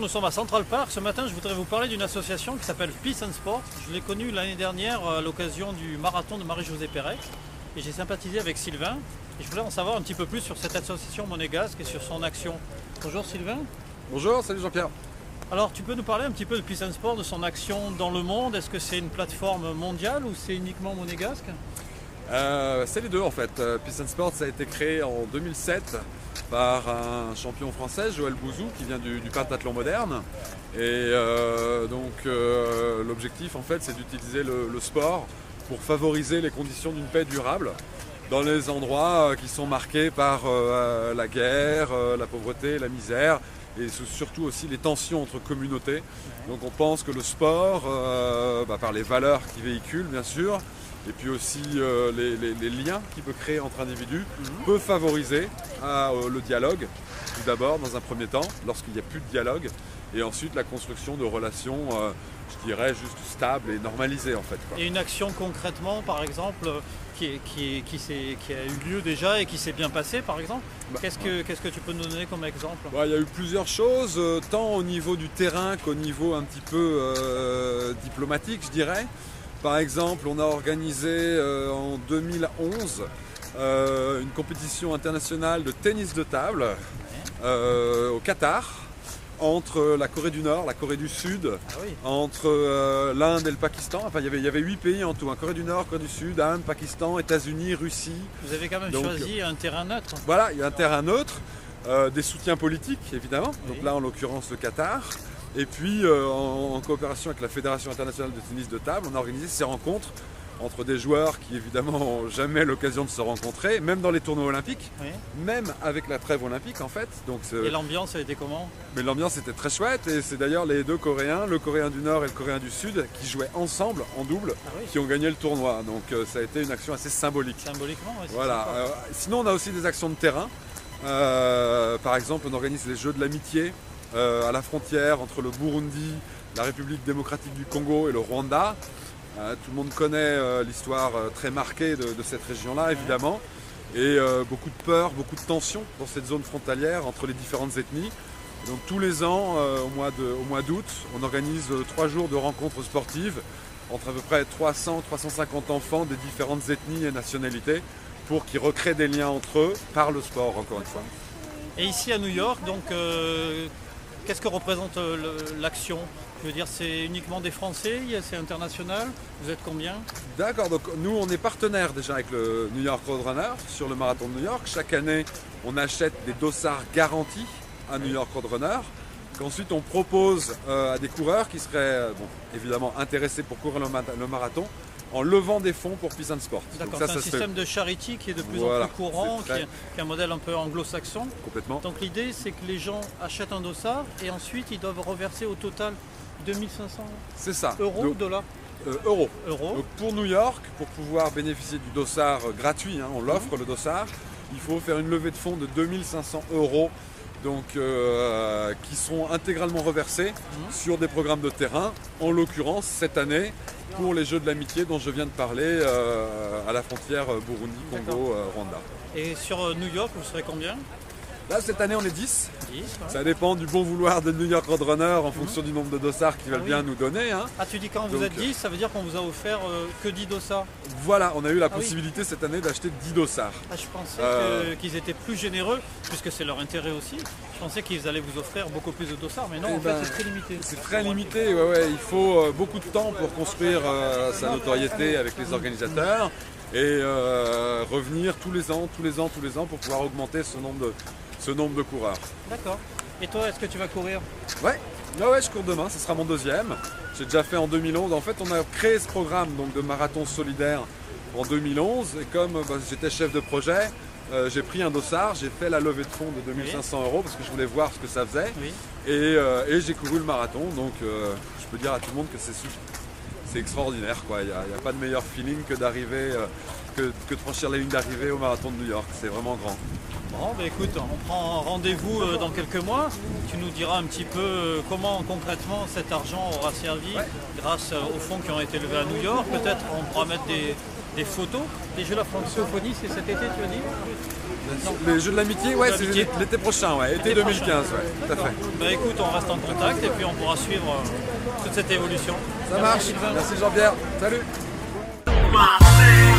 nous sommes à Central Park. Ce matin, je voudrais vous parler d'une association qui s'appelle Peace and Sport. Je l'ai connue l'année dernière à l'occasion du marathon de Marie-Josée Pérec. Et j'ai sympathisé avec Sylvain. Et je voulais en savoir un petit peu plus sur cette association monégasque et sur son action. Bonjour Sylvain. Bonjour, salut Jean-Pierre. Alors, tu peux nous parler un petit peu de Peace and Sport, de son action dans le monde? Est-ce que c'est une plateforme mondiale ou c'est uniquement monégasque? C'est les deux en fait. Peace and Sport, ça a été créé en 2007 par un champion français, Joël Bouzou, qui vient du pentathlon moderne. Et l'objectif en fait, c'est d'utiliser le sport pour favoriser les conditions d'une paix durable dans les endroits qui sont marqués par la guerre, la pauvreté, la misère et surtout aussi les tensions entre communautés. Donc on pense que le sport, par les valeurs qu'il véhicule bien sûr, et puis aussi les liens qu'il peut créer entre individus, peut favoriser le dialogue, tout d'abord dans un premier temps, lorsqu'il n'y a plus de dialogue, et ensuite la construction de relations, je dirais, juste stables et normalisées en fait, quoi. Et une action concrètement, par exemple, qui a eu lieu déjà et qui s'est bien passée, par exemple, qu'est-ce que tu peux nous donner comme exemple? Il y a eu plusieurs choses, tant au niveau du terrain qu'au niveau un petit peu diplomatique, je dirais. Par exemple, on a organisé en 2011 une compétition internationale de tennis de table au Qatar, entre la Corée du Nord, la Corée du Sud, entre l'Inde et le Pakistan. Enfin, il y avait 8 pays en tout, Corée du Nord, Corée du Sud, Inde, Pakistan, États-Unis, Russie. Vous avez quand même choisi un terrain neutre. Voilà, il y a un terrain neutre, des soutiens politiques évidemment, donc là en l'occurrence le Qatar. Et puis en coopération avec la Fédération internationale de tennis de table, on a organisé ces rencontres entre des joueurs qui évidemment n'ont jamais l'occasion de se rencontrer, même dans les tournois olympiques, même avec la trêve olympique en fait. Donc, et l'ambiance a été comment? Mais l'ambiance était très chouette et c'est d'ailleurs les deux Coréens, le Coréen du Nord et le Coréen du Sud, qui jouaient ensemble en double, qui ont gagné le tournoi. Donc ça a été une action assez symbolique. Symboliquement, oui. Voilà. Sinon on a aussi des actions de terrain. Par exemple, on organise les Jeux de l'amitié à la frontière entre le Burundi, la République démocratique du Congo et le Rwanda. Tout le monde connaît l'histoire très marquée de cette région-là, évidemment. Et beaucoup de peur, beaucoup de tensions dans cette zone frontalière entre les différentes ethnies. Et donc tous les ans, au mois d'août, on organise 3 jours de rencontres sportives entre à peu près 300-350 enfants des différentes ethnies et nationalités pour qu'ils recréent des liens entre eux par le sport, encore une fois. Et ici à New York, donc, qu'est-ce que représente l'action? Je veux dire, c'est uniquement des Français, c'est international. Vous êtes combien? D'accord, donc nous on est partenaire déjà avec le New York Roadrunner sur le marathon de New York. Chaque année, on achète des dossards garantis à New York Roadrunner, qu'ensuite on propose à des coureurs qui seraient évidemment intéressés pour courir le marathon, en levant des fonds pour Peace and Sport. D'accord, c'est un système de charity qui est de plus en plus courant, qui est un modèle un peu anglo-saxon. Complètement. Donc l'idée, c'est que les gens achètent un dossard et ensuite ils doivent reverser au total 2500 euros ou dollars? Euros. Donc pour New York, pour pouvoir bénéficier du dossard gratuit, on l'offre le dossard, il faut faire une levée de fonds de 2500 euros. Donc, qui seront intégralement reversés sur des programmes de terrain, en l'occurrence cette année pour les Jeux de l'amitié dont je viens de parler à la frontière Burundi, Congo, Rwanda. Et sur New York, vous serez combien? Là, cette année, on est 10. Ça dépend du bon vouloir de New York Roadrunner en fonction du nombre de dossards qu'ils veulent bien nous donner. Ah, tu dis quand vous êtes 10, ça veut dire qu'on vous a offert que 10 dossards? Voilà, on a eu la possibilité cette année d'acheter 10 dossards. Ah, je pensais qu'ils étaient plus généreux, puisque c'est leur intérêt aussi. Je pensais qu'ils allaient vous offrir beaucoup plus de dossards, mais non, en fait, c'est très limité. C'est très limité, il faut beaucoup de temps pour construire sa notoriété avec les organisateurs et revenir tous les ans pour pouvoir augmenter ce nombre de coureurs. D'accord. Et toi, est-ce que tu vas courir? Ouais, je cours demain, ce sera mon deuxième. J'ai déjà fait en 2011. En fait, on a créé ce programme donc, de marathon solidaire en 2011. Et comme j'étais chef de projet, j'ai pris un dossard, j'ai fait la levée de fonds de 2500 euros parce que je voulais voir ce que ça faisait. Et j'ai couru le marathon. Donc, je peux dire à tout le monde que c'est extraordinaire, quoi. Il n'y a pas de meilleur feeling que d'arriver, que de franchir la ligne d'arrivée au marathon de New York. C'est vraiment grand. Bon, écoute, on prend rendez-vous dans quelques mois. Tu nous diras un petit peu comment concrètement cet argent aura servi grâce aux fonds qui ont été levés à New York. Peut-être on pourra mettre des photos. Les Jeux de la francophonie, c'est cet été, tu as dit? maintenant. Les Jeux de l'amitié, ouais, De c'est l'amitié. l'été prochain, ouais, été L'été 2015, ouais, tout à fait. Bah écoute, on reste en contact et puis on pourra suivre toute cette évolution. Ça Merci, marche, Sylvain. merci Jean-Pierre, salut. My